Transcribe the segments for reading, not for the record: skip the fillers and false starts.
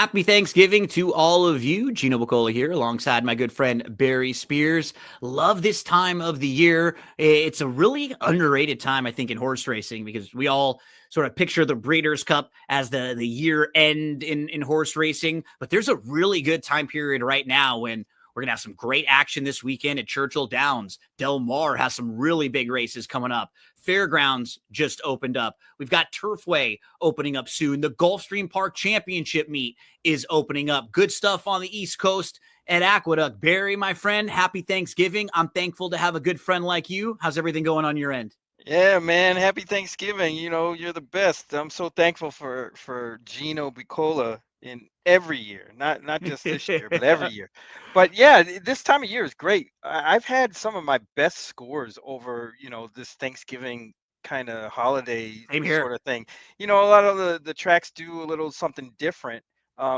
Happy Thanksgiving to all of you. Gino Bacola here alongside my good friend Barry Spears. Love this time of the year. It's a really underrated time, I think, in horse racing because we all sort of picture the Breeders' Cup as the year end in horse racing. But there's a really good time period right now when we're going to have some great action this weekend at Churchill Downs. Del Mar has some really big races coming up. Fairgrounds just opened up. We've got Turfway opening up soon. The Gulfstream Park Championship meet is opening up. Good stuff on the East Coast at Aqueduct. Barry, my friend, happy Thanksgiving. I'm thankful to have a good friend like you. How's everything going on your end? Yeah, man. Happy Thanksgiving. You're the best. I'm so thankful for Gino Bicola in every year, not just this year, but every year. But yeah, this time of year is great. I've had some of my best scores over, this Thanksgiving kind of holiday Same sort here. of thing. A lot of the tracks do a little something different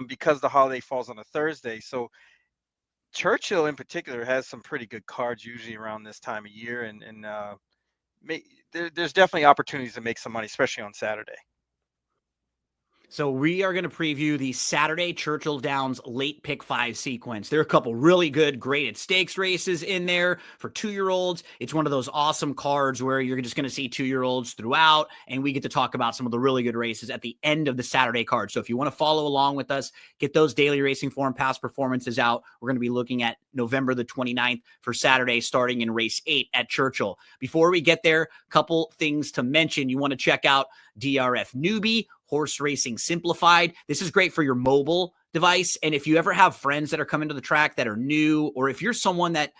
because the holiday falls on a Thursday. So Churchill in particular has some pretty good cards usually around this time of year, and make, there's definitely opportunities to make some money, especially on Saturday. So we are going to preview the Saturday Churchill Downs late pick five sequence. There are a couple really good graded stakes races in there for 2-year-olds. It's one of those awesome cards where you're just going to see 2-year-olds throughout, and we get to talk about some of the really good races at the end of the Saturday card. So if you want to follow along with us, get those daily racing form past performances out. We're going to be looking at November the 29th for Saturday, starting in race 8 at Churchill. Before we get there, a couple things to mention. You want to check out DRF Newbie, Horse Racing Simplified. This is great for your mobile device. And if you ever have friends that are coming to the track that are new, or if you're someone that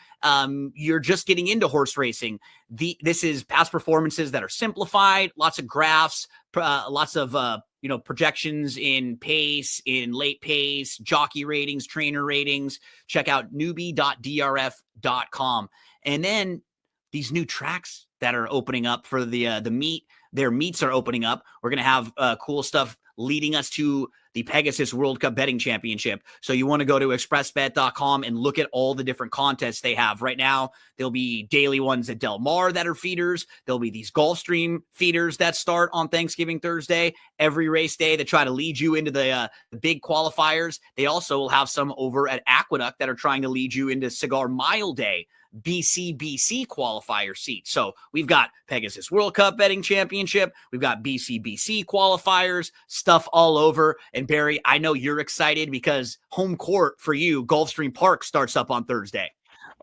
you're just getting into horse racing, this is past performances that are simplified, lots of graphs, lots of projections in pace, in late pace, jockey ratings, trainer ratings. Check out newbie.drf.com. And then these new tracks that are opening up for the meet. Their meets are opening up. We're going to have cool stuff leading us to the Pegasus World Cup Betting Championship. So you want to go to expressbet.com and look at all the different contests they have. Right now, there'll be daily ones at Del Mar that are feeders. There'll be these Gulfstream feeders that start on Thanksgiving Thursday, every race day that try to lead you into the big qualifiers. They also will have some over at Aqueduct that are trying to lead you into Cigar Mile Day, BCBC qualifier seat. So we've got Pegasus World Cup Betting Championship. We've got BCBC qualifiers, stuff all over. And Barry, I know you're excited because home court for you, Gulfstream Park, starts up on Thursday.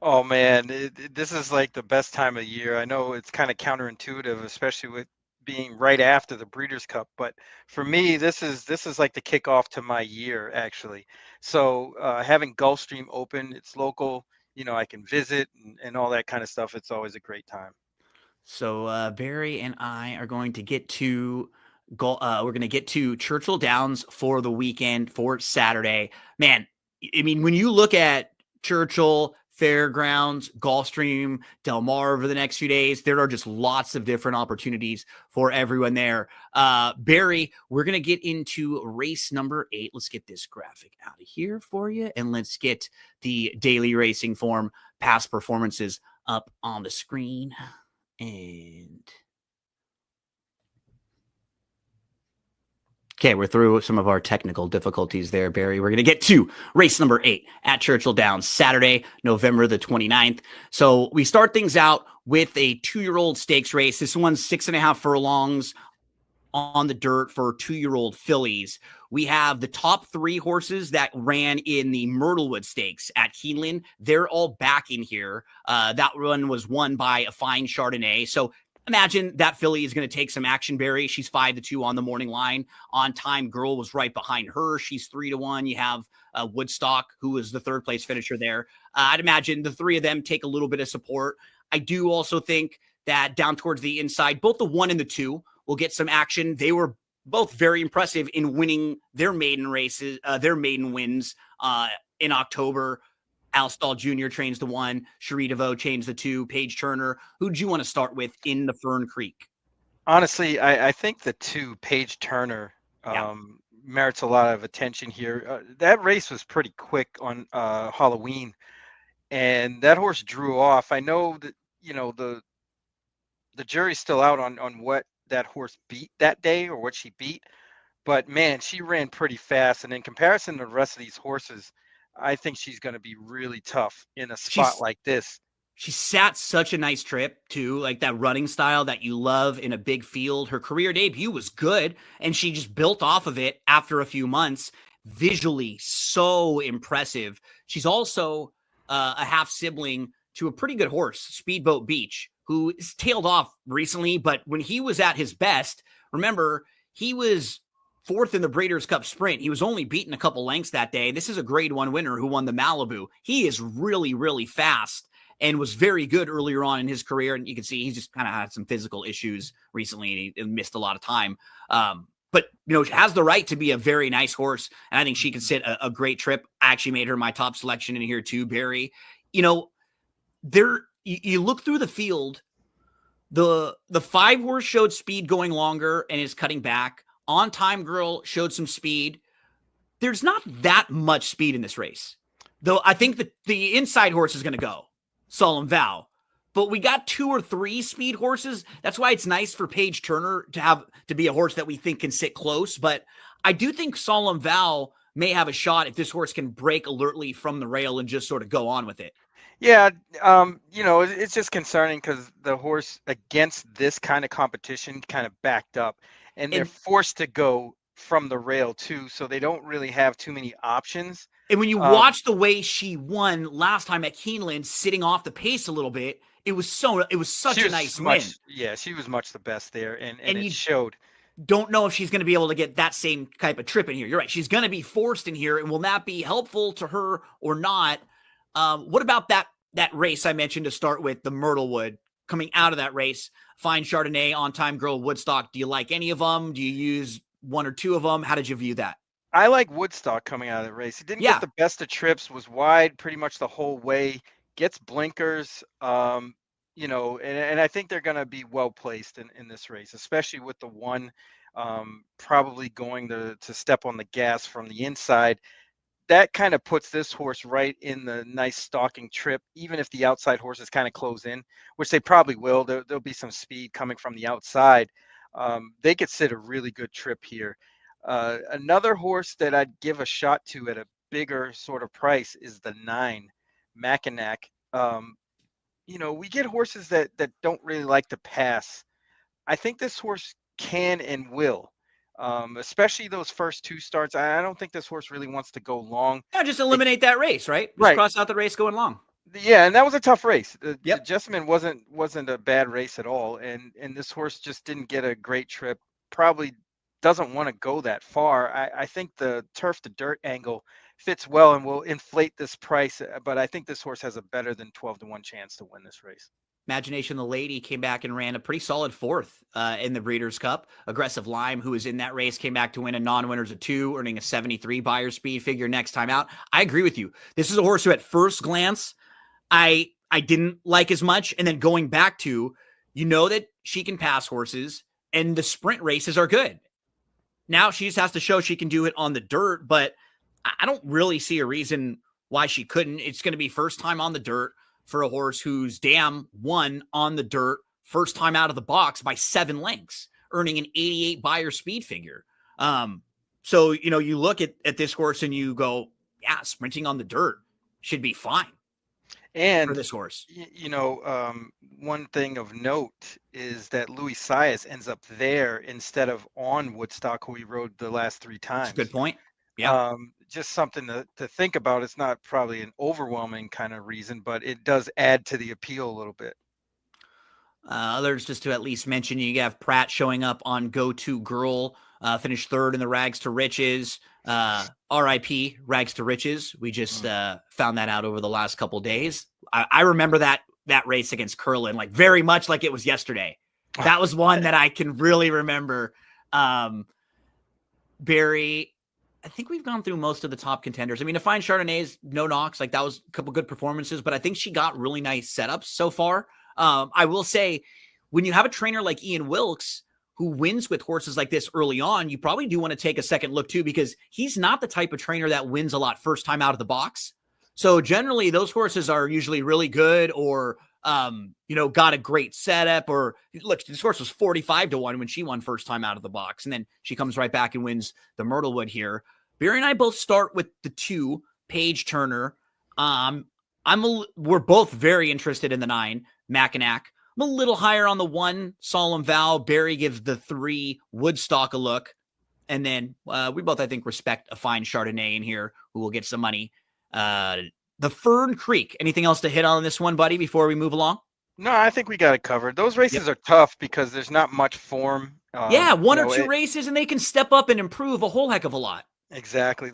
Oh man, this is like the best time of year. I know it's kind of counterintuitive, especially with being right after the Breeders' Cup, but for me, this is like the kickoff to my year actually. So having Gulfstream open, it's local. I can visit and all that kind of stuff. It's always a great time. So Barry and I are going to get to we're going to get to Churchill Downs for the weekend for Saturday. Man, I mean, when you look at Churchill, Fairgrounds, Gulfstream, Del Mar over the next few days, there are just lots of different opportunities for everyone there. Barry, we're going to get into race number 8. Let's get this graphic out of here for you, and let's get the daily racing form past performances up on the screen. And okay, we're through some of our technical difficulties there, Barry. We're going to get to race number 8 at Churchill Downs, Saturday, November the 29th. So we start things out with a 2-year-old stakes race. This one's 6.5 furlongs on the dirt for 2-year-old fillies. We have the top 3 horses that ran in the Myrtlewood Stakes at Keeneland. They're all back in here. That one was won by a fine Chardonnay. So imagine that filly is going to take some action, Barry. She's 5-2 on the morning line. On Time Girl was right behind her. She's 3-1. You have Woodstock, who was the third place finisher there. I'd imagine the 3 of them take a little bit of support. I do also think that down towards the inside, both the 1 and the 2 will get some action. They were both very impressive in winning their maiden races, their maiden wins in October. Alstall Jr. trains the 1, Cherie DeVoe trains the 2, Paige Turner. Who'd you want to start with in the Fern Creek? Honestly, I think the 2, Paige Turner, Yeah. merits a lot of attention here. That race was pretty quick on Halloween, and that horse drew off. I know that the jury's still out on what that horse beat that day or what she beat, but man, she ran pretty fast. And in comparison to the rest of these horses, I think she's going to be really tough in a spot She's like this. She sat such a nice trip too, like that running style that you love in a big field. Her career debut was good, and she just built off of it after a few months. Visually, so impressive. She's also a half sibling to a pretty good horse, Speedboat Beach, who is tailed off recently. But when he was at his best, remember, he was fourth in the Breeders' Cup Sprint. He was only beaten a couple lengths that day. This is a Grade 1 winner who won the Malibu. He is really, really fast and was very good earlier on in his career. And you can see he's just kind of had some physical issues recently and he missed a lot of time. But, has the right to be a very nice horse. And I think she can sit a great trip. I actually made her my top selection in here too, Barry. You look through the field, the 5-horse showed speed going longer and is cutting back. On Time Girl showed some speed. There's not that much speed in this race, though. I think that the inside horse is going to go. Solemn Vow. But we got 2 or 3 speed horses. That's why it's nice for Paige Turner to be a horse that we think can sit close. But I do think Solemn Vow may have a shot if this horse can break alertly from the rail and just sort of go on with it. Yeah, it's just concerning because the horse against this kind of competition kind of backed up, and they're forced to go from the rail too, so they don't really have too many options. And when you watch the way she won last time at Keeneland, sitting off the pace a little bit, it was such a nice win. Yeah, she was much the best there, and it showed. Don't know if she's going to be able to get that same type of trip in here. You're right. She's going to be forced in here, and will that be helpful to her or not? What about that race I mentioned to start with, the Myrtlewood, coming out of that race? Fine Chardonnay, On Time Girl, Woodstock. Do you like any of them? Do you use 1 or 2 of them? How did you view that? I like Woodstock coming out of the race. He didn't get the best of trips, was wide pretty much the whole way, gets blinkers, and I think they're going to be well placed in this race, especially with the one probably going to step on the gas from the inside. That kind of puts this horse right in the nice stalking trip, even if the outside horses kind of close in, which they probably will. There'll be some speed coming from the outside. They could sit a really good trip here. Another horse that I'd give a shot to at a bigger sort of price is the 9, Mackinac. We get horses that don't really like to pass. I think this horse can and will. Especially those first 2 starts. I don't think this horse really wants to go long. Yeah, just eliminate that race, right? Just cross out the race going long. Yeah, and that was a tough race. The Jessamine wasn't a bad race at all, and this horse just didn't get a great trip. Probably doesn't want to go that far. I think the turf to dirt angle fits well and will inflate this price, but I think this horse has a better than 12-1 chance to win this race. Imagination the Lady came back and ran a pretty solid 4th in the Breeders' Cup. Aggressive Lime, who was in that race, came back to win a non-winners of 2, earning a 73 buyer speed figure next time out. I agree with you. This is a horse who at first glance, I didn't like as much. And then going back to, that she can pass horses and the sprint races are good. Now she just has to show she can do it on the dirt, but I don't really see a reason why she couldn't. It's going to be first time on the dirt for a horse whose dam won on the dirt first time out of the box by 7 lengths, earning an 88 buyer speed figure. So, you look at this horse and you go, yeah, sprinting on the dirt should be fine. And for this horse, one thing of note is that Louis Saez ends up there instead of on Woodstock, who he rode the last 3 times. That's a good point. Yeah. Just something to think about. It's not probably an overwhelming kind of reason, but it does add to the appeal a little bit. Others just to at least mention, you have Pratt showing up on Go To Girl, finished 3rd in the Rags to Riches. RIP Rags to Riches. We just found that out over the last couple days. I remember that race against Curlin like very much like it was yesterday. That was one that I can really remember. Barry, I think we've gone through most of the top contenders. I mean, to find Chardonnay's no knocks, like that was a couple good performances, but I think she got really nice setups so far. I will say, when you have a trainer like Ian Wilkes who wins with horses like this early on, you probably do want to take a second look too, because he's not the type of trainer that wins a lot first time out of the box. So generally those horses are usually really good or, got a great setup or look, this horse was 45-1 when she won first time out of the box. And then she comes right back and wins the Myrtlewood here. Barry and I both start with the 2 Paige Turner. We're both very interested in the 9 Mackinac. I'm a little higher on the 1 Solemn Vow. Barry gives the 3 Woodstock a look. And then we both, I think, respect a fine Chardonnay in here who will get some money. The Fern Creek. Anything else to hit on this one, buddy, before we move along? No, I think we got it covered. Those races are tough because there's not much form. Yeah, 1 or 2 races, and they can step up and improve a whole heck of a lot. Exactly.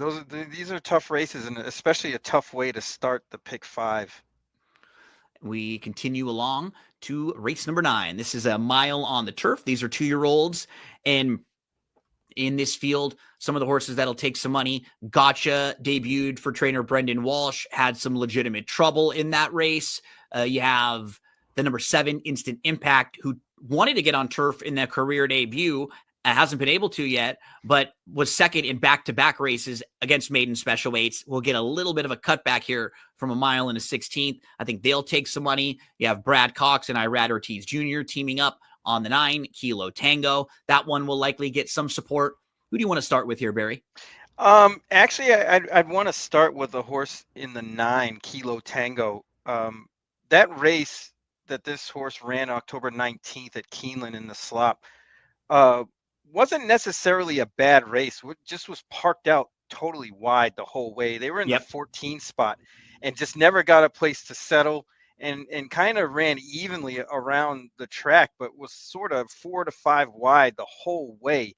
These are tough races, and especially a tough way to start the pick 5. We continue along to race number 9. This is a mile on the turf. These are 2-year-olds, and in this field, some of the horses that'll take some money. Gotcha debuted for trainer Brendan Walsh, had some legitimate trouble in that race. You have the number 7 Instant Impact, who wanted to get on turf in their career debut, hasn't been able to yet, but was second in back-to-back races against maiden special weights. We'll get a little bit of a cutback here from a mile and a 16th. I think they'll take some money. You have Brad Cox and Irad Ortiz Jr. teaming up on the 9 Kilo Tango. That one will likely get some support. Who do you want to start with here, Barry? Actually, I'd want to start with the horse in the 9 Kilo Tango. That race that this horse ran October 19th at Keeneland in the slop wasn't necessarily a bad race. It just was parked out totally wide the whole way. They were in the 14 spot and just never got a place to settle and kind of ran evenly around the track, but was sort of 4 to 5 wide the whole way.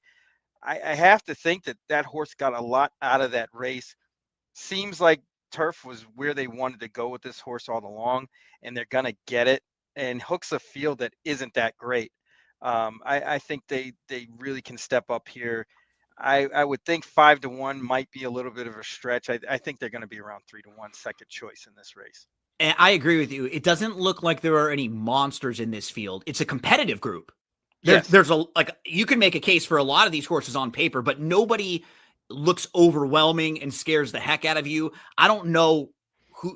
I have to think that horse got a lot out of that race. Seems like turf was where they wanted to go with this horse all along, and they're going to get it, and hooks a field that isn't that great. I think they really can step up here. I would think 5-1 might be a little bit of a stretch. I think they're going to be around 3-1 second choice in this race. And I agree with you. It doesn't look like there are any monsters in this field. It's a competitive group. There's you can make a case for a lot of these horses on paper, but nobody looks overwhelming and scares the heck out of you. I don't know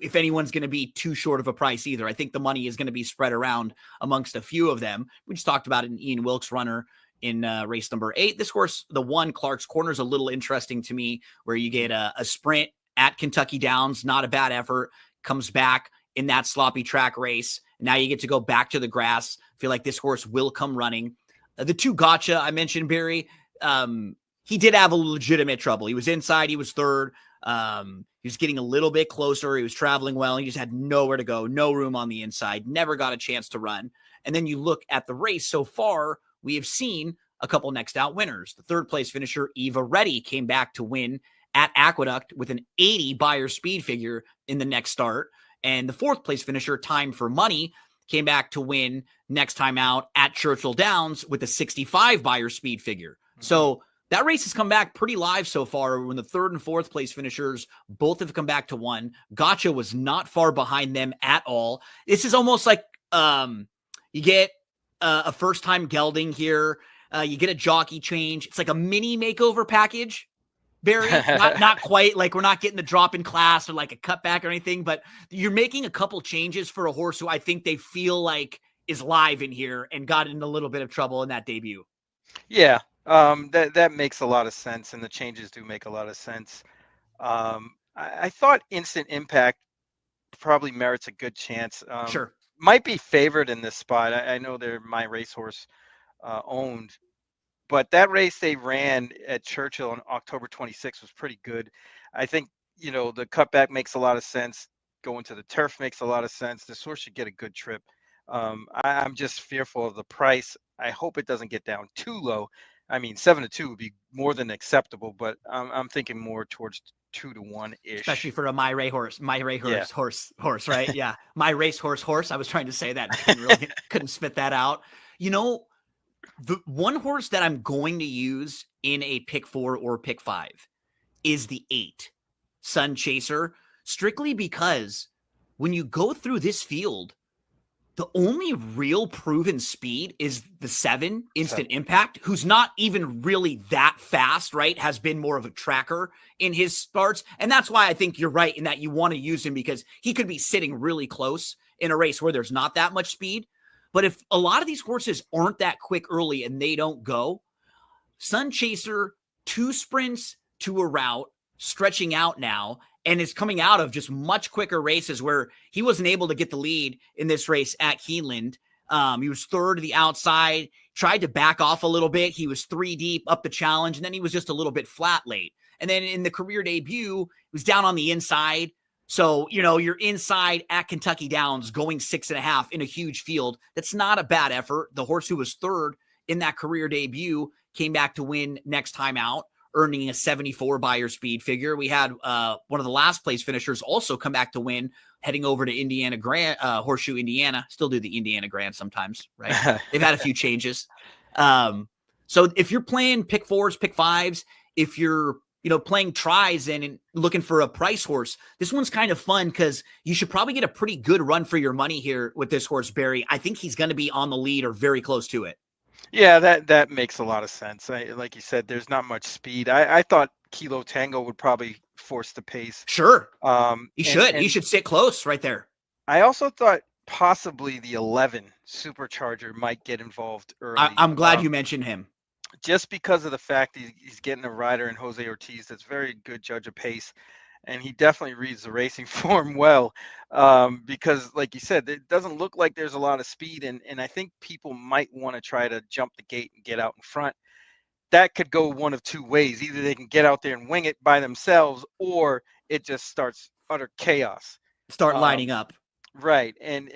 if anyone's going to be too short of a price either. I think the money is going to be spread around amongst a few of them. We just talked about an Ian Wilkes runner in race number 8. This horse, the 1 Clark's Corner, is a little interesting to me, where you get a sprint at Kentucky Downs, not a bad effort, comes back in that sloppy track race. Now you get to go back to the grass. I feel like this horse will come running. The 2 Gotcha I mentioned, Barry, he did have a legitimate trouble. He was inside. He was third. He was getting a little bit closer. He was traveling well. He just had nowhere to go, no room on the inside, never got a chance to run. And then you look at the race so far, we have seen a couple next out winners. The 3rd place finisher, Eva Reddy, came back to win at Aqueduct with an 80 buyer speed figure in the next start. And the 4th place finisher, Time for Money, came back to win next time out at Churchill Downs with a 65 buyer speed figure. Mm-hmm. So that race has come back pretty live so far, when the 3rd and 4th place finishers both have come back to 1. Gotcha was not far behind them at all. This is almost like you get a first-time gelding here. You get a jockey change. It's like a mini makeover package. Barry, not quite like we're not getting the drop in class or like a cutback or anything, but you're making a couple changes for a horse who I think they feel like is live in here and got in a little bit of trouble in that debut. Yeah, that makes a lot of sense, and the changes do make a lot of sense. I thought Instant Impact probably merits a good chance. Sure. Might be favored in this spot. I know they're my racehorse owned, but that race they ran at Churchill on October 26th was pretty good. I think, the cutback makes a lot of sense. Going to the turf makes a lot of sense. This horse should get a good trip. I'm just fearful of the price. I hope it doesn't get down too low. I mean, 7-2 would be more than acceptable, but I'm thinking more towards 2-1 ish. Especially for a my race horse, right? Yeah, my horse. I was trying to say that, couldn't spit that out. The one horse that I'm going to use in a pick 4 or pick 5 is the 8 Sun Chaser, strictly because when you go through this field, The only real proven speed is the 7 Instant 7. Impact, who's not even really that fast, right? Has been more of a tracker in his starts. And that's why I think you're right in that you want to use him, because he could be sitting really close in a race where there's not that much speed. But if a lot of these horses aren't that quick early and they don't go, Sun Chaser, 2 sprints to a route, stretching out now, and is coming out of just much quicker races where he wasn't able to get the lead in this race at Keeneland. He was third to the outside, tried to back off a little bit. He was 3 deep up the challenge, and then he was just a little bit flat late. And then in the career debut, he was down on the inside. So, you're inside at Kentucky Downs going 6.5 in a huge field. That's not a bad effort. The horse who was third in that career debut came back to win next time out, earning a 74 Beyer speed figure. We had one of the last place finishers also come back to win, heading over to Indiana Grand, Horseshoe, Indiana. Still do the Indiana Grand sometimes, right? They've had a few changes. So if you're playing pick 4s, pick 5s, if you're playing tries and looking for a price horse, this one's kind of fun because you should probably get a pretty good run for your money here with this horse, Barry. I think he's going to be on the lead or very close to it. Yeah, that makes a lot of sense. Like you said, there's not much speed. I thought Kilo Tango would probably force the pace. Sure. He And should sit close right there. I also thought possibly the 11 Supercharger might get involved early. I'm glad you mentioned him. Just because of the fact he's getting a rider in Jose Ortiz that's very good judge of pace, and he definitely reads the racing form well, because like you said, it doesn't look like there's a lot of speed, and I think people might want to try to jump the gate and get out in front. That could go one of 2 ways. Either they can get out there and wing it by themselves, or it just starts utter chaos. Start lining up. Right, and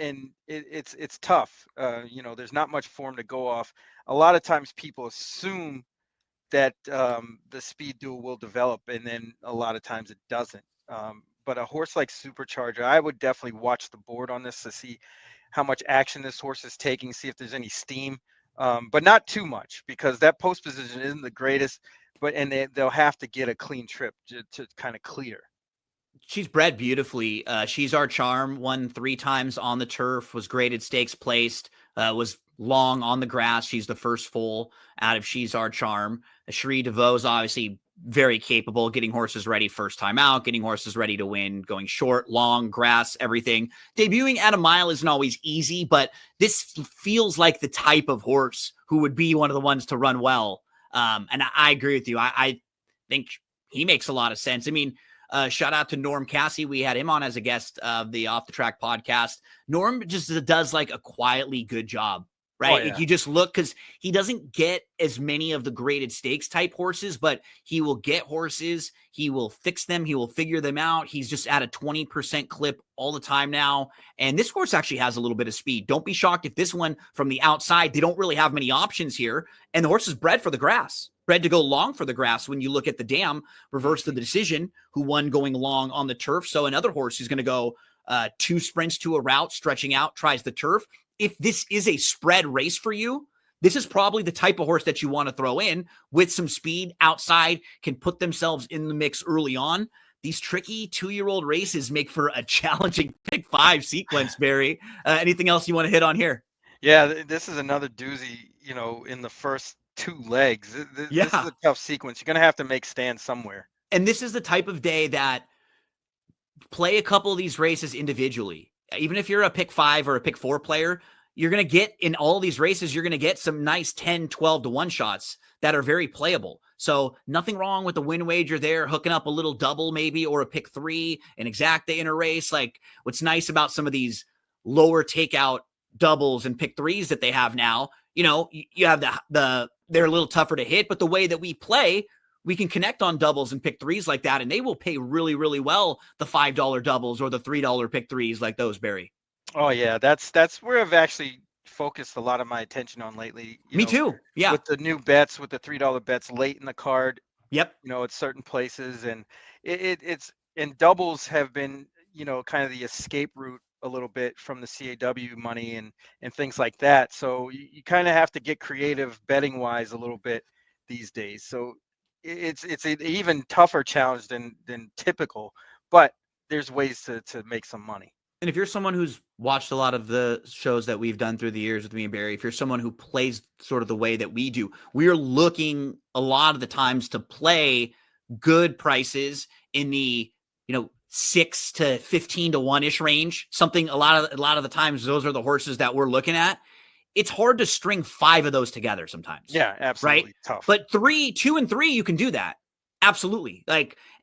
it's tough. There's not much form to go off. A lot of times people assume that the speed duel will develop, and then a lot of times it doesn't. But a horse like Supercharger, I would definitely watch the board on this to see how much action this horse is taking, see if there's any steam, but not too much, because that post position isn't the greatest. And they'll have to get a clean trip to kind of clear. She's bred beautifully. She's Our Charm, won 3 times on the turf, was graded stakes placed, was long on the grass. She's the first foal out of She's Our Charm. Cherie DeVoe is obviously very capable, getting horses ready first time out, getting horses ready to win, going short, long, grass, everything. Debuting at a mile isn't always easy, but this feels like the type of horse who would be one of the ones to run well. And I agree with you. I think he makes a lot of sense. I mean, shout out to Norm Cassie. We had him on as a guest of the Off the Track podcast. Norm just does like a quietly good job, right? Oh, yeah. You just look, because he doesn't get as many of the graded stakes type horses, but he will get horses. He will fix them. He will figure them out. He's just at a 20% clip all the time now. And this horse actually has a little bit of speed. Don't be shocked if this one from the outside, they don't really have many options here. And the horse is bred for the grass. Bred to go long for the grass. When you look at the dam, reverse the decision, who won going long on the turf. So another horse who's going to go 2 sprints to a route, stretching out, tries the turf. If this is a spread race for you, this is probably the type of horse that you want to throw in with some speed outside, can put themselves in the mix early on. These tricky 2-year-old races make for a challenging pick 5 sequence, Barry. Anything else you want to hit on here? Yeah, this is another doozy, in the first 2 legs. This is a tough sequence. You're going to have to make stands somewhere. And this is the type of day that play a couple of these races individually. Even if you're a pick 5 or a pick 4 player, you're going to get in all these races, you're going to get some nice 10, 12 to 1 shots that are very playable. So nothing wrong with the win wager there, hooking up a little double maybe, or a pick 3, an exacta in a race. Like, what's nice about some of these lower takeout doubles and pick 3s that they have now, you have they're a little tougher to hit, but the way that we play, we can connect on doubles and pick 3s like that, and they will pay really, really well, the $5 doubles or the $3 pick 3s like those, Barry. Oh yeah, that's where I've actually focused a lot of my attention on lately. Me too. Yeah. With the new bets, with the $3 bets late in the card. Yep. At certain places, and it's and doubles have been kind of the escape route a little bit from the CAW money and things like that. So you kind of have to get creative betting wise a little bit these days. So it's an even tougher challenge than typical, but there's ways to make some money. And if you're someone who's watched a lot of the shows that we've done through the years with me and Barry, if you're someone who plays sort of the way that we do, we are looking a lot of the times to play good prices in the, 6 to 15 to 1-ish range. Something a lot of the times those are the horses that we're looking at. It's hard to string 5 of those together sometimes. Yeah, Right? absolutely tough. But 2 and 3, you can do that. Absolutely.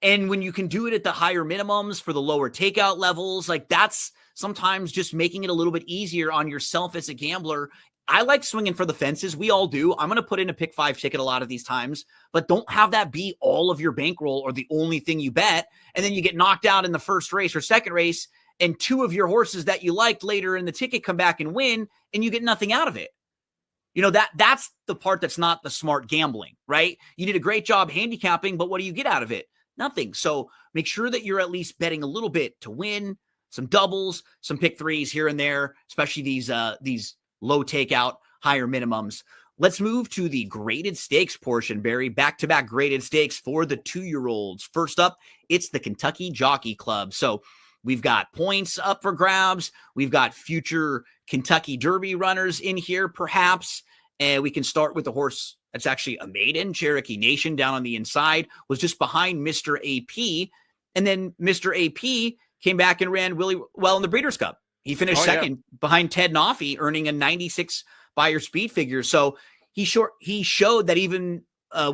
And when you can do it at the higher minimums for the lower takeout levels, that's sometimes just making it a little bit easier on yourself as a gambler. I like swinging for the fences. We all do. I'm going to put in a pick 5 ticket a lot of these times, but don't have that be all of your bankroll or the only thing you bet. And then you get knocked out in the first race or second race, and 2 of your horses that you liked later in the ticket come back and win, and you get nothing out of it. That's the part that's not the smart gambling, right? You did a great job handicapping, but what do you get out of it? Nothing. So make sure that you're at least betting a little bit to win, some doubles, some pick 3s here and there, especially these low takeout, higher minimums. Let's move to the graded stakes portion, Barry. Back-to-back graded stakes for the 2-year-olds. First up, it's the Kentucky Jockey Club. So we've got points up for grabs. We've got future Kentucky Derby runners in here, perhaps. And we can start with the horse that's actually a maiden, Cherokee Nation, down on the inside, was just behind Mr. AP. And then Mr. AP came back and ran really well in the Breeders' Cup. He finished second behind Ted Noffey, earning a 96 Beyer speed figure. So he showed that even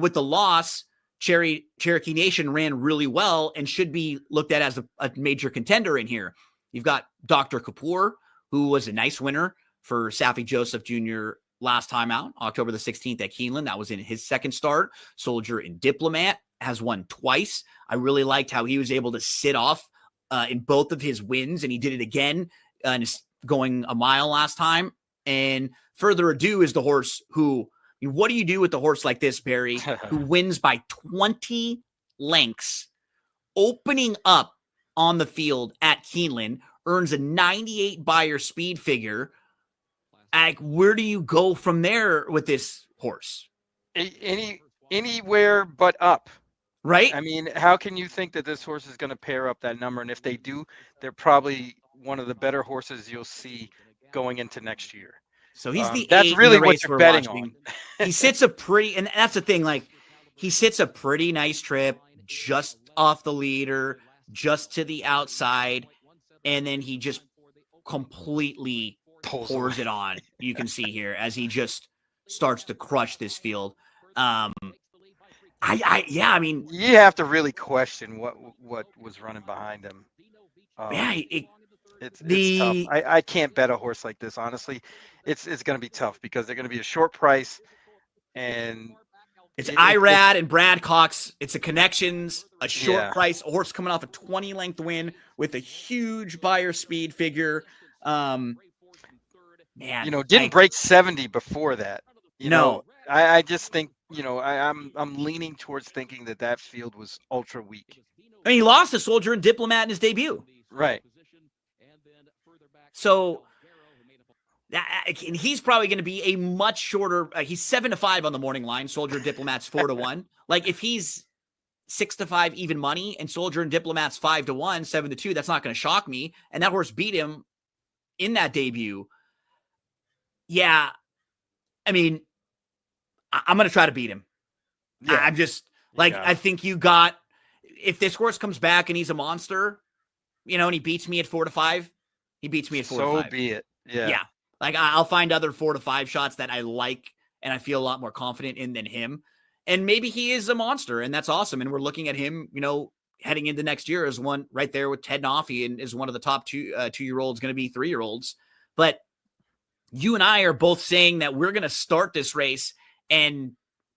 with the loss, Cherokee Nation ran really well and should be looked at as a major contender in here. You've got Dr. Kapoor, who was a nice winner for Saffie Joseph Jr. last time out, October the 16th at Keeneland. That was in his second start. Soldier and Diplomat has won twice. I really liked how he was able to sit off in both of his wins, and he did it again going a mile last time. And Further Ado is the horse who, what do you do with the horse like this, Barry, who wins by 20 lengths, opening up on the field at Keeneland, earns a 98 Beyer speed figure? Where do you go from there with this horse? Anywhere but up. Right? I mean, how can you think that this horse is going to pair up that number? And if they do, they're probably one of the better horses you'll see going into next year. So he's the that's eight really in the race what you're we're betting watching. on. He sits a pretty, and that's the thing, he sits a pretty nice trip just off the leader, just to the outside, and then he just completely pours it on. You can see here as he just starts to crush this field. I mean, you have to really question what was running behind him. It's tough. I can't bet a horse like this, honestly. It's going to be tough because they're going to be a short price, and it's Irad and Brad Cox. It's a connections, a short price, a horse coming off a 20-length win with a huge Beyer speed figure. Man, didn't break 70 before that. I just think, I'm leaning towards thinking that field was ultra weak. I mean, he lost to Soldier and Diplomat in his debut. Right. So, and he's probably going to be a much shorter. He's 7-5 on the morning line. Soldier and Diplomat's 4-1. If he's 6-5 even money and Soldier and Diplomat's 5-1, 7-2, that's not going to shock me. And that horse beat him in that debut. Yeah. I mean, I'm going to try to beat him. Yeah. I'm just I think if this horse comes back and he's a monster, and he beats me at 4-5, he beats me at 4-5. So be it. Yeah. Yeah. I'll find other 4-5 shots that I like and I feel a lot more confident in than him. And maybe he is a monster, and that's awesome. And we're looking at him, heading into next year as one right there with Ted Noffey, and is one of the top 2-year-olds, going to be 3-year-olds. But you and I are both saying that we're going to start this race and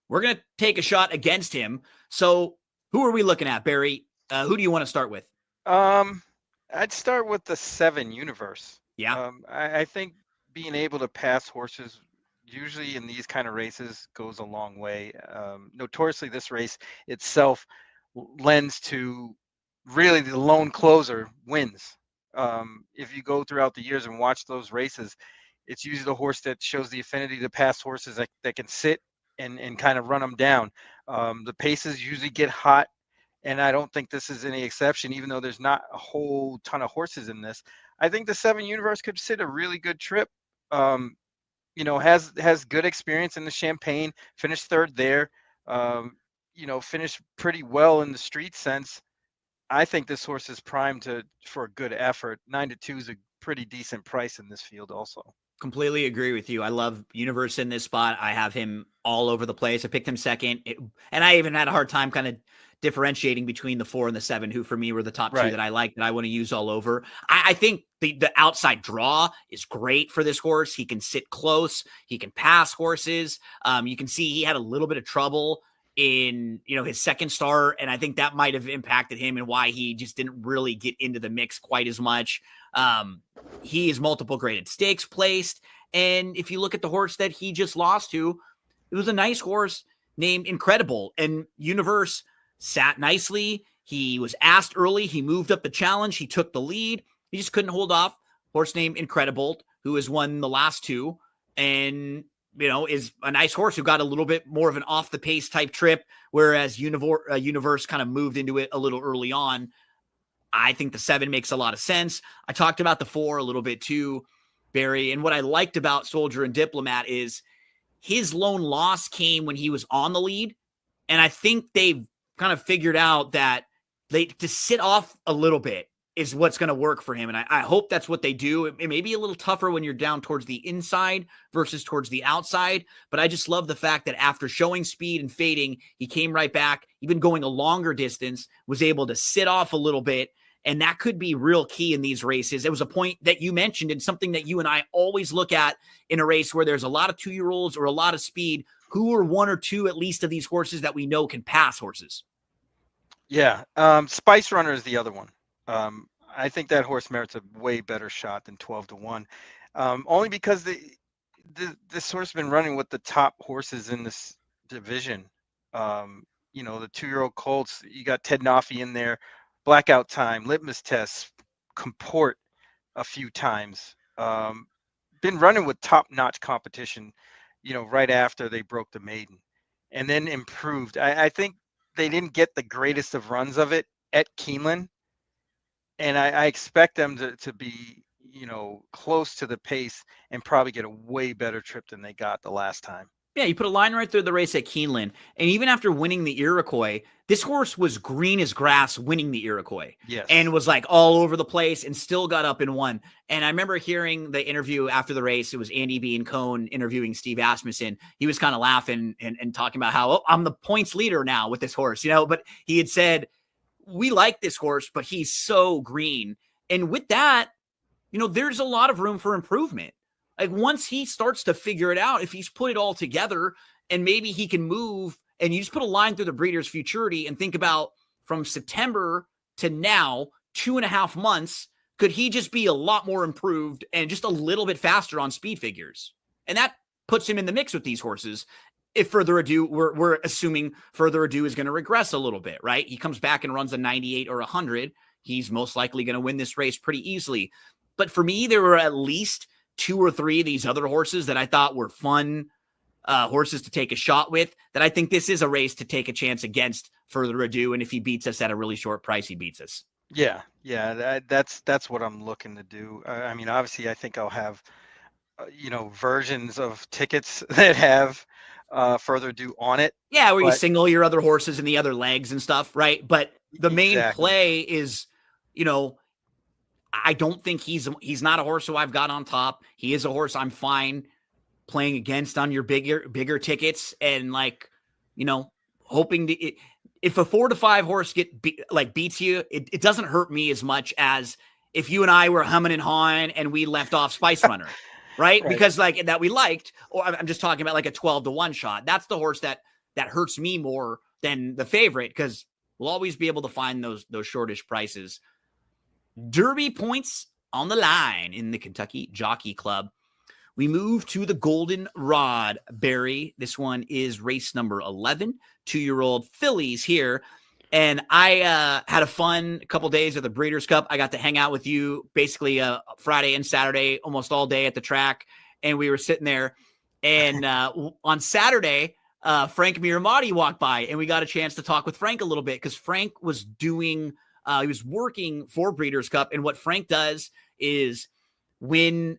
we're going to take a shot against him. So who are we looking at, Barry? Who do you want to start with? I'd start with the 7 Universe. Yeah. I think being able to pass horses usually in these kind of races goes a long way. Notoriously, this race itself lends to really the lone closer wins. If you go throughout the years and watch those races, it's usually the horse that shows the affinity to pass horses that can sit and kind of run them down. The paces usually get hot, and I don't think this is any exception, even though there's not a whole ton of horses in this. I think the 7 Universe could sit a really good trip. Has good experience in the Champagne, finished third there. Finished pretty well in the street sense. I think this horse is primed for a good effort. 9-2 is a pretty decent price in this field also. Completely agree with you. I love Universe in this spot. I have him all over the place. I picked him second, and I even had a hard time kind of differentiating between the 4 and the 7, who for me were the top two that I like, that I want to use all over. I think the outside draw is great for this horse. He can sit close. He can pass horses. You can see he had a little bit of trouble in his second start, and I think that might have impacted him and why he just didn't really get into the mix quite as much. He is multiple graded stakes placed, and if you look at the horse that he just lost to, it was a nice horse named Incredible, and Universe sat nicely. He was asked early. He moved up the challenge. He took the lead. He just couldn't hold off horse named Incredible, who has won the last two, and is a nice horse who got a little bit more of an off the pace type trip, whereas Universe kind of moved into it a little early on. I think the 7 makes a lot of sense. I talked about the 4 a little bit too, Barry. And what I liked about Soldier and Diplomat is his lone loss came when he was on the lead. And I think they've kind of figured out that to sit off a little bit is what's going to work for him. And I hope that's what they do. It may be a little tougher when you're down towards the inside versus towards the outside. But I just love the fact that after showing speed and fading, he came right back, even going a longer distance, was able to sit off a little bit. And that could be real key in these races. It was a point that you mentioned and something that you and I always look at in a race where there's a lot of 2-year-olds or a lot of speed. Who are 1 or 2 at least of these horses that we know can pass horses? Yeah. Spice Runner is the other one. I think that horse merits a way better shot than 12-1. Only because this horse has been running with the top horses in this division. The 2-year-old colts, you got Ted Nafi in there. Blackout Time, Litmus Tests, Comport a few times. Been running with top-notch competition, right after they broke the maiden, and then improved. I think they didn't get the greatest of runs of it at Keeneland, and I expect them to be, close to the pace and probably get a way better trip than they got the last time. Yeah, you put a line right through the race at Keeneland. And even after winning the Iroquois, this horse was green as grass winning the Iroquois. Yes. And was like all over the place and still got up and won. And I remember hearing the interview after the race. It was Andy B. and Cohn interviewing Steve Asmussen. He was kind of laughing and talking about how, I'm the points leader now with this horse, but he had said, we like this horse, but he's so green. And with that, there's a lot of room for improvement. Like once he starts to figure it out, if he's put it all together and maybe he can move, and you just put a line through the Breeders' Futurity and think about from September to now, 2.5 months, could he just be a lot more improved and just a little bit faster on speed figures? And that puts him in the mix with these horses. If Further Ado, we're assuming Further Ado is going to regress a little bit, right? He comes back and runs a 98 or 100. He's most likely going to win this race pretty easily. But for me, there were at least 2 or 3 of these other horses that I thought were fun horses to take a shot with, that I think this is a race to take a chance against Further Ado. And if he beats us at a really short price, he beats us. Yeah. That's what I'm looking to do. I mean, obviously, I think I'll have, versions of tickets that have Further Ado on it. Yeah, where you single your other horses and the other legs and stuff, right? But the main play is, I don't think he's not a horse who I've got on top. He is a horse I'm fine playing against on your bigger tickets, and hoping to. If a 4 to 5 horse beats you, it doesn't hurt me as much as if you and I were humming and hawing and we left off Spice Runner, right? Because that we liked, or I'm just talking about like a 12-1 shot. That's the horse that hurts me more than the favorite, because we'll always be able to find those shortish prices. Derby points on the line in the Kentucky Jockey Club. We move to the Golden Rod, Barry. This one is race number 11, 2-year-old fillies here. And I had a fun couple days of the Breeders' Cup. I got to hang out with you basically Friday and Saturday, almost all day at the track. And we were sitting there. And on Saturday, Frank Miramati walked by, and we got a chance to talk with Frank a little bit, because Frank was doing he was working for Breeders' Cup. And what Frank does is when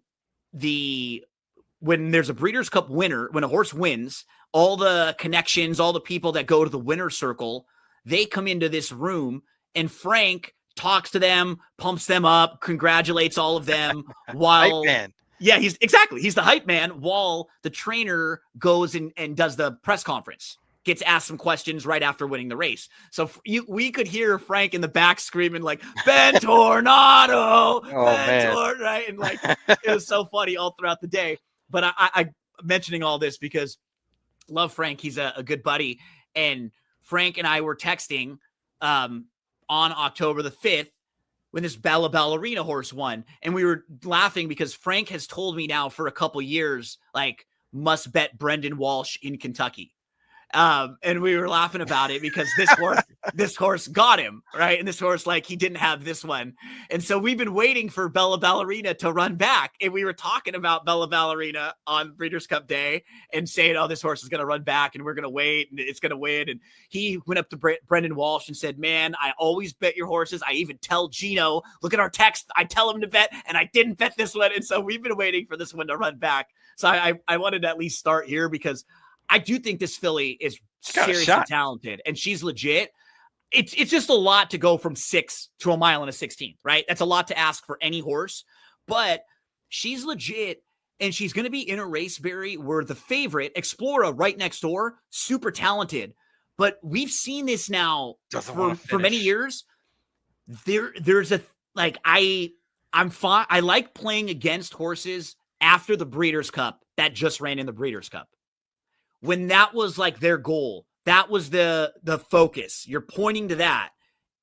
when there's a Breeders' Cup winner, when a horse wins, all the connections, all the people that go to the winner's circle, they come into this room, and Frank talks to them, pumps them up, congratulates all of them Hype while man. yeah, he's the hype man, while the trainer goes and does the press conference, gets asked some questions right after winning the race. So we could hear Frank in the back screaming like, Ben Tornado, Oh Ben man. Tornado, right? And like, it was so funny all throughout the day. But I mentioning all this because love Frank. He's a good buddy. And Frank and I were texting on October the 5th when this Bella Ballerina horse won. And we were laughing because Frank has told me now for a couple years, like, must bet Brendan Walsh in Kentucky. And we were laughing about it because this horse got him, right? And this horse, like, he didn't have this one. And so we've been waiting for Bella Ballerina to run back. And we were talking about Bella Ballerina on Breeders' Cup Day and saying, oh, this horse is going to run back and we're going to wait and it's going to win. And he went up to Brendan Walsh and said, man, I always bet your horses. I even tell Gino, look at our text. I tell him to bet and I didn't bet this one. And so we've been waiting for this one to run back. So I wanted to at least start here because I do think this filly is seriously talented and she's legit. It's just a lot to go from 6 to a mile and a 16th, right? That's a lot to ask for any horse, but she's legit and she's going to be in a race, Barry, where the favorite, Explora, right next door, super talented. But we've seen this now for many years. There's a, like, I'm fine. I like playing against horses after the Breeders' Cup that just ran in the Breeders' Cup. When that was like their goal, that was the focus. You're pointing to that.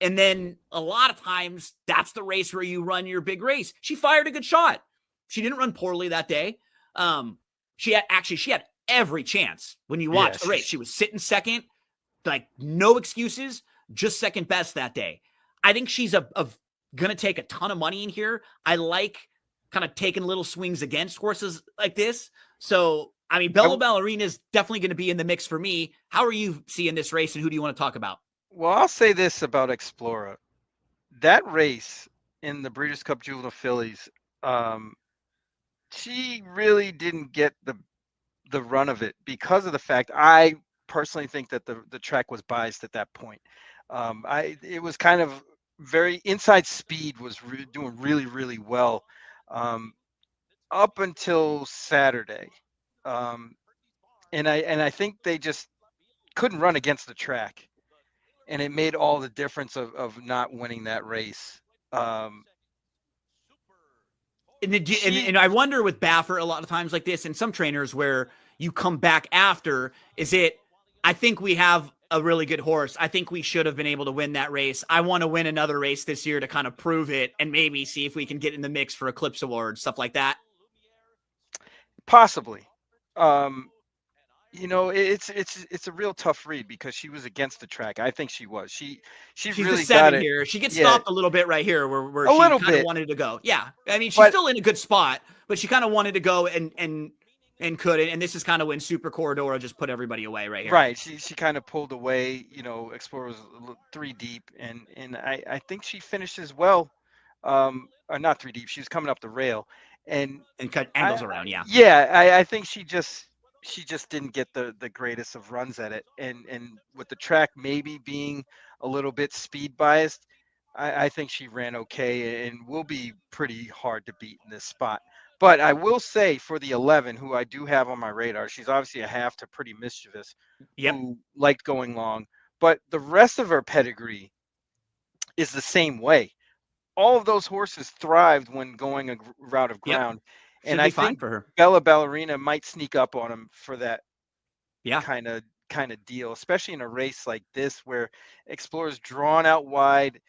And then a lot of times that's the race where you run your big race. She fired a good shot. She didn't run poorly that day. She had every chance when you watch the race. She was sitting second, like no excuses, just second best that day. I think she's going to take a ton of money in here. I like kind of taking little swings against horses like this. So, I mean, Bella Ballerina is definitely going to be in the mix for me. How are you seeing this race and who do you want to talk about? Well, I'll say this about Explora. That race in the Breeders' Cup Juvenile Fillies, she really didn't get the run of it because of the fact I personally think that the track was biased at that point. It was kind of very inside speed was doing really, really well up until Saturday. And I think they just couldn't run against the track, and it made all the difference of not winning that race. And I wonder with Baffert a lot of times like this, and some trainers where you come back after, I think we have a really good horse. I think we should have been able to win that race. I want to win another race this year to kind of prove it and maybe see if we can get in the mix for Eclipse Award, stuff like that. Possibly. It's a real tough read because she was against the track. I think she was. She's really the 7 got it here. She gets stopped a little bit right here where she kind of wanted to go. Yeah. I mean, she's still in a good spot, but she kind of wanted to go and couldn't. And this is kind of when Super Corridora just put everybody away right here. Right. She kind of pulled away, Explorer was 3 deep and I think she finished as well. Or not 3 deep. She was coming up the rail and cut angles around. Yeah. Yeah. I think she just didn't get the greatest of runs at it. And with the track maybe being a little bit speed biased, I think she ran okay and will be pretty hard to beat in this spot. But I will say for the 11, who I do have on my radar, she's obviously a half to pretty mischievous, who liked going long. But the rest of her pedigree is the same way. All of those horses thrived when going a route of ground. And I think for her. Bella Ballerina might sneak up on him for that kind of deal, especially in a race like this where Explorer's drawn out wide.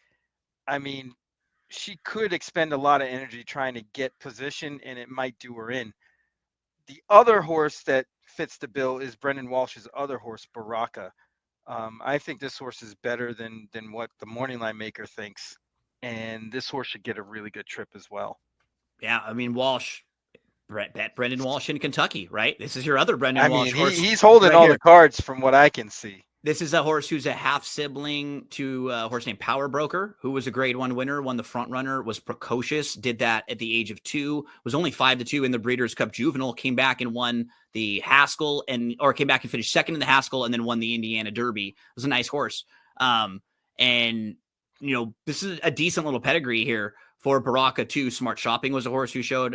I mean, she could expend a lot of energy trying to get position, and it might do her in. The other horse that fits the bill is Brendan Walsh's other horse, Baraka. I think this horse is better than what the Morning Line Maker thinks, and this horse should get a really good trip as well. Yeah, I mean, Brendan Walsh in Kentucky, right? This is your other Brendan Walsh horse. He's holding all the cards from what I can see. This is a horse who's a half sibling to a horse named Power Broker, who was a grade 1 winner, won the front runner, was precocious, did that at the age of 2, was only 5-2 in the Breeders' Cup Juvenile, came back and won the Haskell came back and finished second in the Haskell and then won the Indiana Derby. It was a nice horse. And this is a decent little pedigree here for Baraka too. Smart Shopping was a horse who showed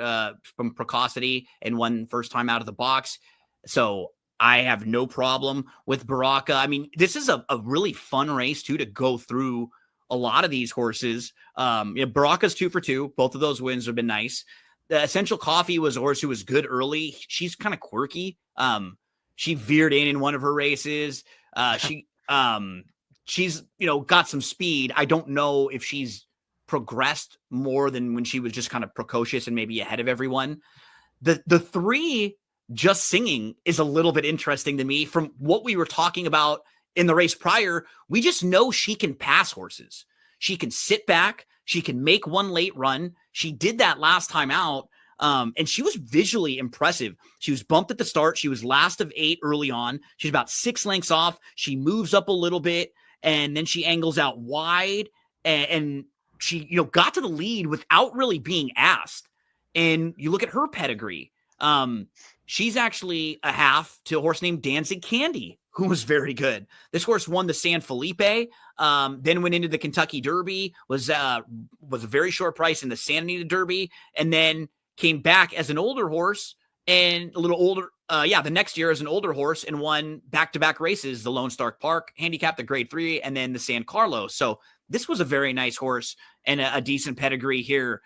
some precocity and won first time out of the box. So I have no problem with Baraka. I mean, this is a really fun race too to go through a lot of these horses. Baraka's 2 for 2. Both of those wins have been nice. The Essential Coffee was a horse who was good early. She's kind of quirky. She veered in one of her races. She's got some speed. I don't know if she's progressed more than when she was just kind of precocious and maybe ahead of everyone. The 3 Just Singing is a little bit interesting to me. From what we were talking about in the race prior, we just know she can pass horses. She can sit back. She can make one late run. She did that last time out, and she was visually impressive. She was bumped at the start. She was last of 8 early on. She's about 6 lengths off. She moves up a little bit, and then she angles out wide, and she got to the lead without really being asked. And you look at her pedigree. She's actually a half to a horse named Danzig Candy, who was very good. This horse won the San Felipe, then went into the Kentucky Derby, was a very short price in the Santa Anita Derby, and then came back as an older horse and a little older. The next year as an older horse and won back-to-back races, the Lone Star Park, handicapped the grade 3, and then the San Carlos. So this was a very nice horse and a decent pedigree here.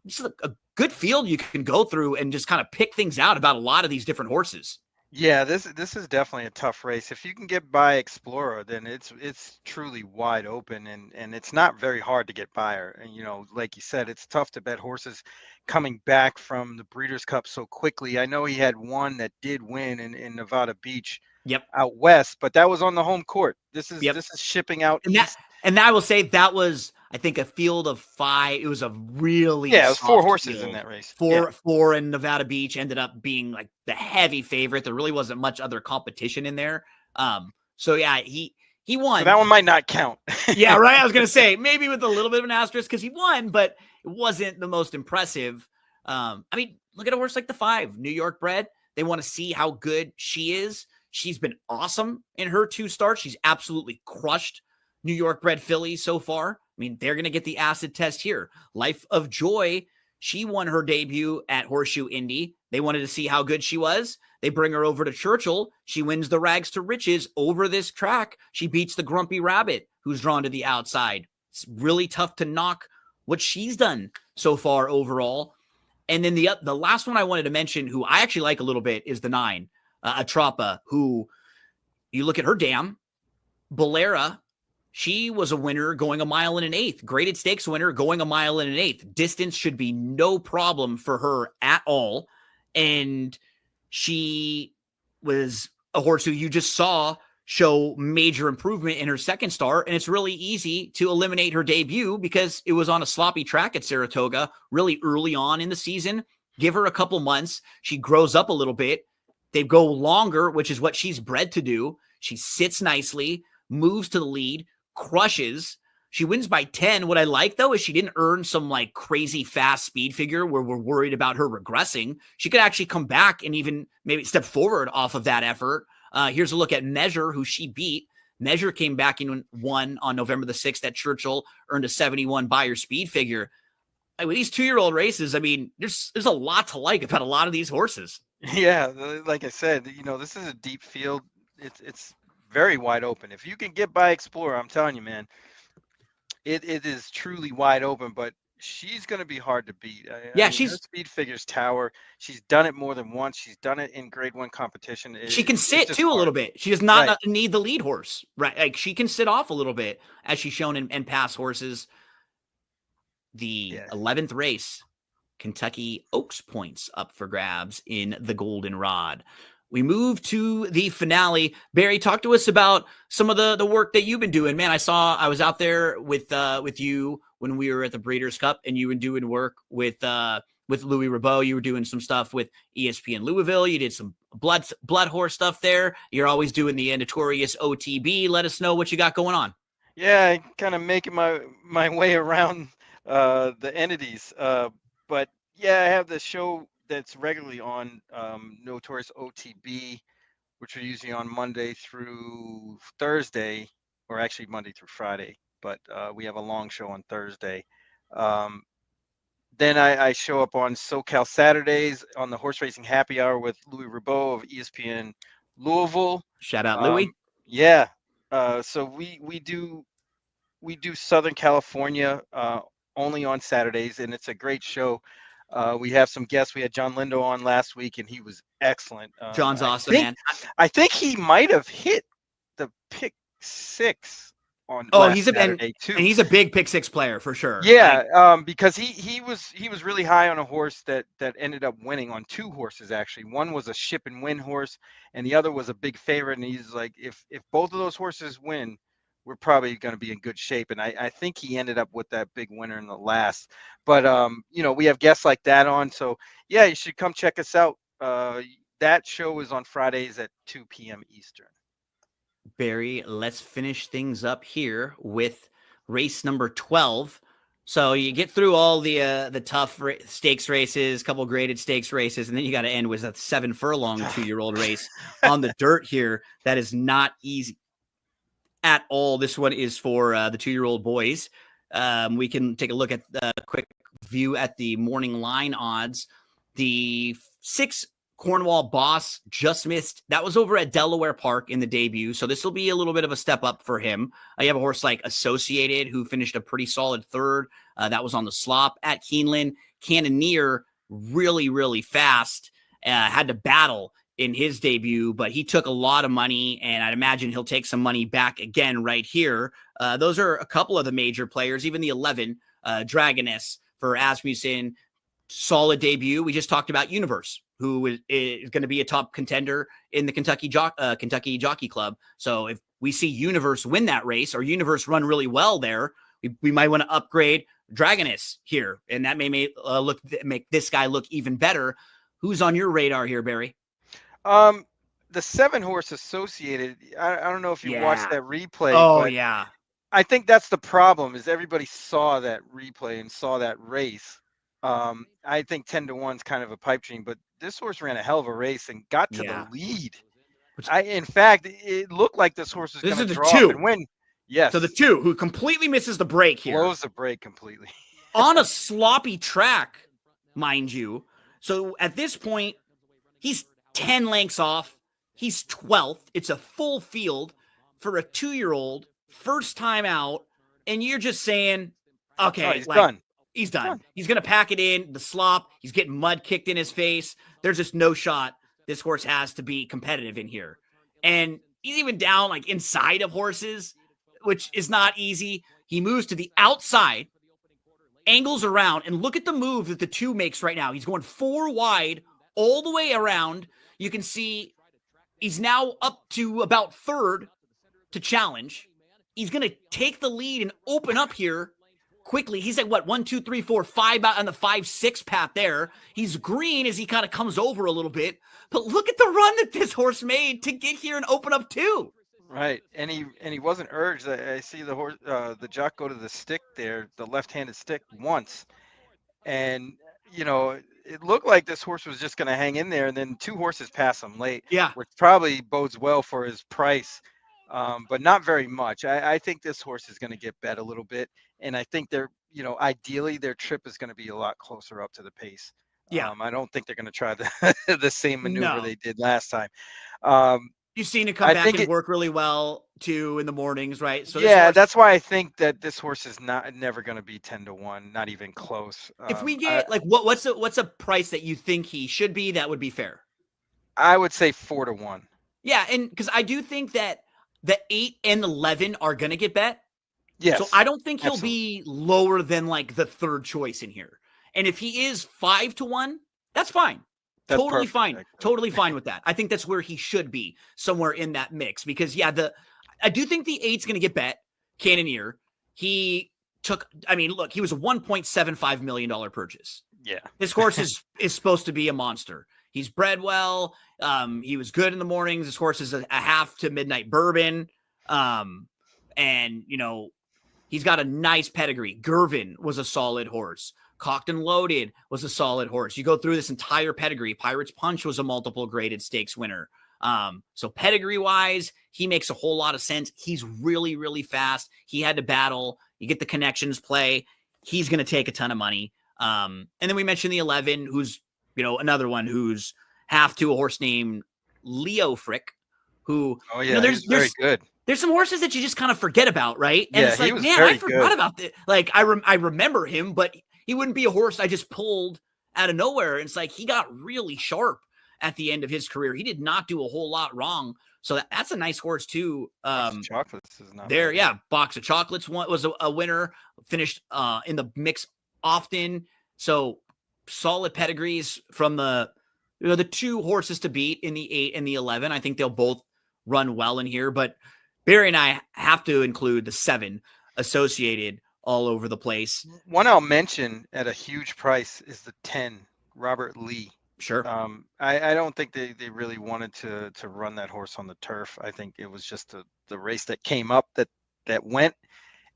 This is a good field you can go through and just kind of pick things out about a lot of these different horses. Yeah, this is definitely a tough race. If you can get by Explorer, then it's truly wide open, and it's not very hard to get by her. And like you said, it's tough to bet horses coming back from the Breeders' Cup so quickly. I know he had one that did win in Nevada Beach, out west, but that was on the home court. This is shipping out east. And I will say that was, I think, a field of 5. It was a really it was 4 horses field. In that race. Four in Nevada Beach ended up being like the heavy favorite. There really wasn't much other competition in there. So yeah, he won. So that one might not count. Yeah, right. I was gonna say maybe with a little bit of an asterisk because he won, but it wasn't the most impressive. I mean, look at a horse like the 5, New York bred. They want to see how good she is. She's been awesome in her 2 starts. She's absolutely crushed New York bred fillies so far. I mean, they're going to get the acid test here. Life of Joy, she won her debut at Horseshoe Indy. They wanted to see how good she was. They bring her over to Churchill. She wins the Rags to Riches over this track. She beats the Grumpy Rabbit, who's drawn to the outside. It's really tough to knock what she's done so far overall. And then the last one I wanted to mention, who I actually like a little bit, is the 9, Atrapa, who you look at her dam, Bolera. She was a winner going 1 mile and an eighth, graded stakes winner going 1 mile and an eighth. Distance should be no problem for her at all. And she was a horse who you just saw show major improvement in her second start. And it's really easy to eliminate her debut because it was on a sloppy track at Saratoga really early on in the season. Give her a couple months. She grows up a little bit. They go longer, which is what she's bred to do. She sits nicely, moves to the lead, crushes. She wins by 10. What I like, though, is she didn't earn some like crazy fast speed figure where we're worried about her regressing. She could actually come back and even maybe step forward off of that effort. Here's a look at Measure, who she beat. Measure came back and won on November the 6th at Churchill, earned a 71 Beyer speed figure. With these 2-year-old races, I mean, there's a lot to like about a lot of these horses. Yeah, like I said, this is a deep field. It's very wide open. If you can get by Explorer, I'm telling you, man, it is truly wide open, but she's going to be hard to beat. Yeah, her speed figures tower. She's done it more than once. She's done it in grade 1 competition. She can sit too a little bit. She does not need the lead horse, right? Like she can sit off a little bit as she's shown in past horses. The 11th race, Kentucky Oaks points up for grabs in the Goldenrod. We move to the finale. Barry, talk to us about some of the work that you've been doing. Man, I was out there with you when we were at the Breeders' Cup, and you were doing work with with Louis Ribot. You were doing some stuff with ESPN Louisville. You did some blood horse stuff there. You're always doing the notorious OTB. Let us know what you got going on. Yeah, kind of making my way around the entities. But yeah, I have the show that's regularly on Notorious OTB, which are usually on Monday through Thursday, or actually Monday through Friday. But we have a long show on Thursday. Um, then I show up on SoCal Saturdays on the Horse Racing Happy Hour with Louis Ribot of ESPN Louisville. Shout out Louis. Yeah. So we do Southern California only on Saturdays, and it's a great show. We have some guests. We had John Lindo on last week, and he was excellent. John's awesome, man. I think he might have hit the pick six on he's Saturday too. And he's a big pick six player for sure. Yeah, because he was really high on a horse that ended up winning on two horses actually. One was a ship and win horse, and the other was a big favorite. And he's like, if both of those horses win, we're probably going to be in good shape. And I think he ended up with that big winner in the last. But we have guests like that on, so yeah, you should come check us out. That show is on Fridays at 2 p.m. Eastern. Barry, let's finish things up here with race number 12. So you get through all the tough stakes races, couple graded stakes races, and then you got to end with a 7 furlong 2-year-old race on the dirt here. That is not easy at all. This one is for the 2-year-old boys. We can take a look at the quick view at the morning line odds. The 6 Cornwall Boss just missed. That was over at Delaware Park in the debut. So this will be a little bit of a step up for him. You have a horse like Associated, who finished a pretty solid third. That was on the slop at Keeneland. Cannoneer, really, really fast. Had to battle in his debut, but he took a lot of money, and I'd imagine he'll take some money back again right here. Those are a couple of the major players, even the 11, Dragoness for Asmussen. Solid debut. We just talked about Universe, who is going to be a top contender in the Kentucky Jockey Club. So if we see Universe win that race, or Universe run really well there, we might want to upgrade Dragoness here, and that may make this guy look even better. Who's on your radar here, Barry? The 7 horse Associated. I don't know if you watched that replay. Oh, yeah. I think that's the problem, is everybody saw that replay and saw that race. I think 10-1 is kind of a pipe dream, but this horse ran a hell of a race and got to the lead. In fact, it looked like this horse was going to draw up and win. Yes. So the 2 who completely misses the break here. Blows the break completely. On a sloppy track, mind you. So at this point, he's 10 lengths off. He's 12th. It's a full field for a 2-year-old, first time out. And you're just saying, okay, he's done. He's done. He's going to pack it in, the slop. He's getting mud kicked in his face. There's just no shot this horse has to be competitive in here. And he's even down like inside of horses, which is not easy. He moves to the outside, angles around, and look at the move that the 2 makes right now. He's going 4 wide all the way around. You can see he's now up to about 3rd to challenge. He's going to take the lead and open up here quickly. He's like, 1, 2, 3, 4, 5 out on the 5-6 path there. He's green as he kind of comes over a little bit. But look at the run that this horse made to get here and open up 2. Right, and he wasn't urged. I see the horse, the jock go to the stick there, the left-handed stick once, and it looked like this horse was just going to hang in there, and then 2 horses pass him late. Yeah, which probably bodes well for his price, but not very much. I think this horse is going to get bet a little bit, and I think they're, ideally their trip is going to be a lot closer up to the pace. Yeah, I don't think they're going to try the same maneuver they did last time. You've seen it come back and work really well too in the mornings, right? So yeah, that's why I think that this horse is never going to be 10-1, not even close. If we get what's a price that you think he should be, that would be fair. I would say 4-1. Yeah, and because I do think that the 8 and 11 are going to get bet. Yes. So I don't think he'll be lower than like the 3rd choice in here. And if he is 5-1, that's fine. That's totally perfect, fine. actually. Totally fine with that. I think that's where he should be, somewhere in that mix. Because I do think the 8's going to get bet. Cannoneer. He was a $1.75 million purchase. Yeah. This horse is supposed to be a monster. He's bred well. He was good in the mornings. This horse is a half to midnight bourbon. And, you know, he's got a nice pedigree. Gervin was a solid horse. Cocked and Loaded was a solid horse. You go through this entire pedigree. Pirate's Punch was a multiple graded stakes winner. So pedigree-wise, he makes a whole lot of sense. He's really, really fast. He had to battle. You get the connections play. He's going to take a ton of money. And then we mentioned the 11, who's, you know, another one who's half to a horse named Leo Frick, who, Oh yeah, you know, there's very good. There's some horses that you just kind of forget about, right? And Yeah, it's he like, was man, very I forgot good. about this. Like, I remember him, but he wouldn't be a horse I just pulled out of nowhere. And it's like, he got really sharp at the end of his career. He did not do a whole lot wrong. So that's a nice horse too. Box of Chocolates is not There, bad. yeah. Box of Chocolates was a winner, finished in the mix often. So solid pedigrees from the two horses to beat in the 8 and the 11. I think they'll both run well in here, but Barry and I have to include the 7 associated all over the place. One I'll mention at a huge price is the 10, Robert Lee. Sure. I don't think they really wanted to run that horse on the turf. I think it was just the race that came up that went,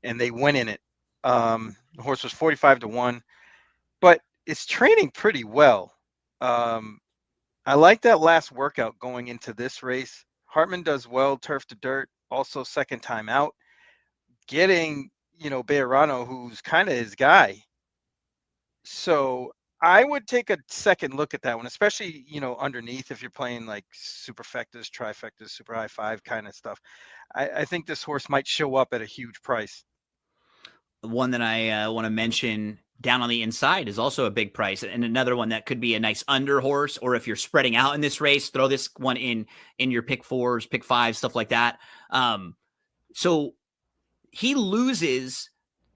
and they went in it. The horse was 45-1, but it's training pretty well. I like that last workout going into this race. Hartman does well, turf to dirt, also second time out. Getting, you know, Bejarano, who's kind of his guy. So I would take a second look at that one, especially, you know, underneath if you're playing like superfectas, trifectas, super high 5 kind of stuff. I think this horse might show up at a huge price. One that I want to mention down on the inside is also a big price, and another one that could be a nice under horse, or if you're spreading out in this race, throw this one in your pick 4s, pick 5s, stuff like that. So he loses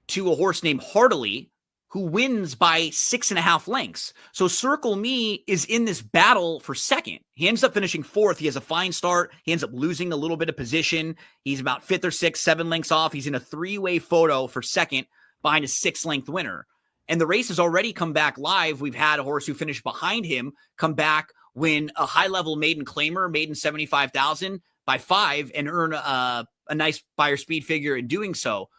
to a horse named Heartily, who wins by 6.5 lengths. So Circle Me is in this battle for second. He ends up finishing 4th. He has a fine start. He ends up losing a little bit of position. He's about 5th or 6th, 7 lengths off. He's in a 3-way photo for second behind a 6-length winner. And the race has already come back live. We've had a horse who finished behind him come back, win a high-level maiden claimer, maiden 75,000 by 5, and earn a nice buyer speed figure in doing so.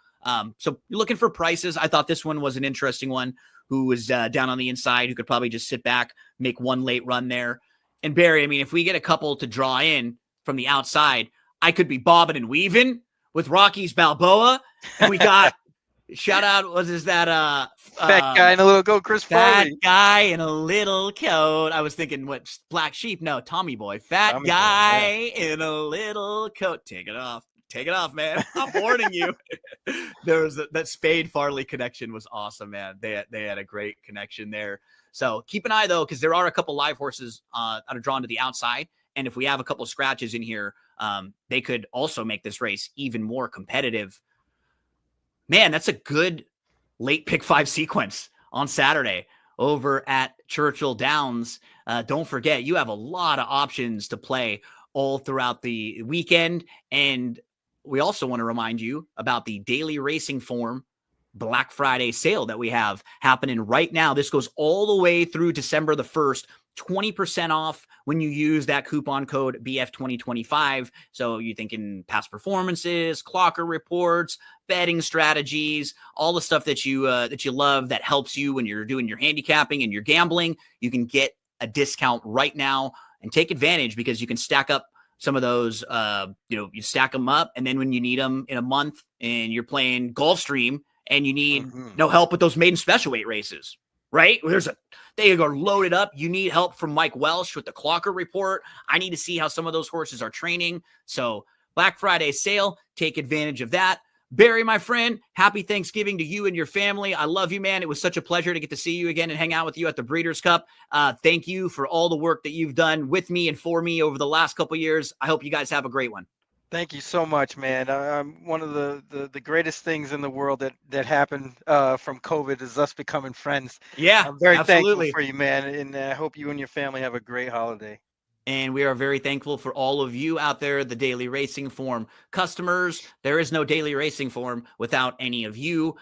So you're looking for prices. I thought this one was an interesting one, who was down on the inside, who could probably just sit back, make one late run there. And Barry, I mean, if we get a couple to draw in from the outside, I could be bobbing and weaving with Rocky's Balboa. And we got shout out, that Fat guy in a little coat, Chris fat Farley. guy in a little coat. I was thinking, what, Black Sheep? No, Tommy Boy. Fat Tommy guy Boy, in a little coat. Take it off. Take it off, man. I'm warning you. There was that Spade Farley connection was awesome, man. They had a great connection there. So keep an eye though, because there are a couple live horses that are drawn to the outside, and if we have a couple scratches in here, they could also make this race even more competitive. Man, that's a good late pick 5 sequence on Saturday over at Churchill Downs. Don't forget, you have a lot of options to play all throughout the weekend, and we also want to remind you about the daily racing form Black Friday sale that we have happening right now. This goes all the way through December the 1st, 20% off when you use that coupon code BF2025. So you're thinking past performances, clocker reports, betting strategies, all the stuff that you love that helps you when you're doing your handicapping and your gambling. You can get a discount right now and take advantage, because you can stack up some of those, you stack them up, and then when you need them in a month and you're playing Gulfstream and you need no help with those maiden special weight races, right? They are loaded up. You need help from Mike Welsh with the clocker report. I need to see how some of those horses are training. So Black Friday sale, take advantage of that. Barry, my friend, happy Thanksgiving to you and your family. I love you, man. It was such a pleasure to get to see you again and hang out with you at the Breeders' Cup. Thank you for all the work that you've done with me and for me over the last couple of years. I hope you guys have a great one. Thank you so much, man. One of the greatest things in the world that happened from COVID is us becoming friends. Yeah, I'm very absolutely. thankful for you, man, and I hope you and your family have a great holiday. And we are very thankful for all of you out there, the Daily Racing Form customers. There is no Daily Racing Form without any of you.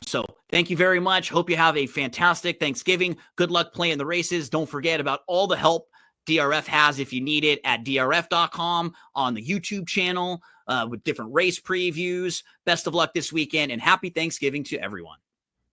So thank you very much. Hope you have a fantastic Thanksgiving. Good luck playing the races. Don't forget about all the help DRF has if you need it at drf.com, on the YouTube channel with different race previews. Best of luck this weekend, and happy Thanksgiving to everyone.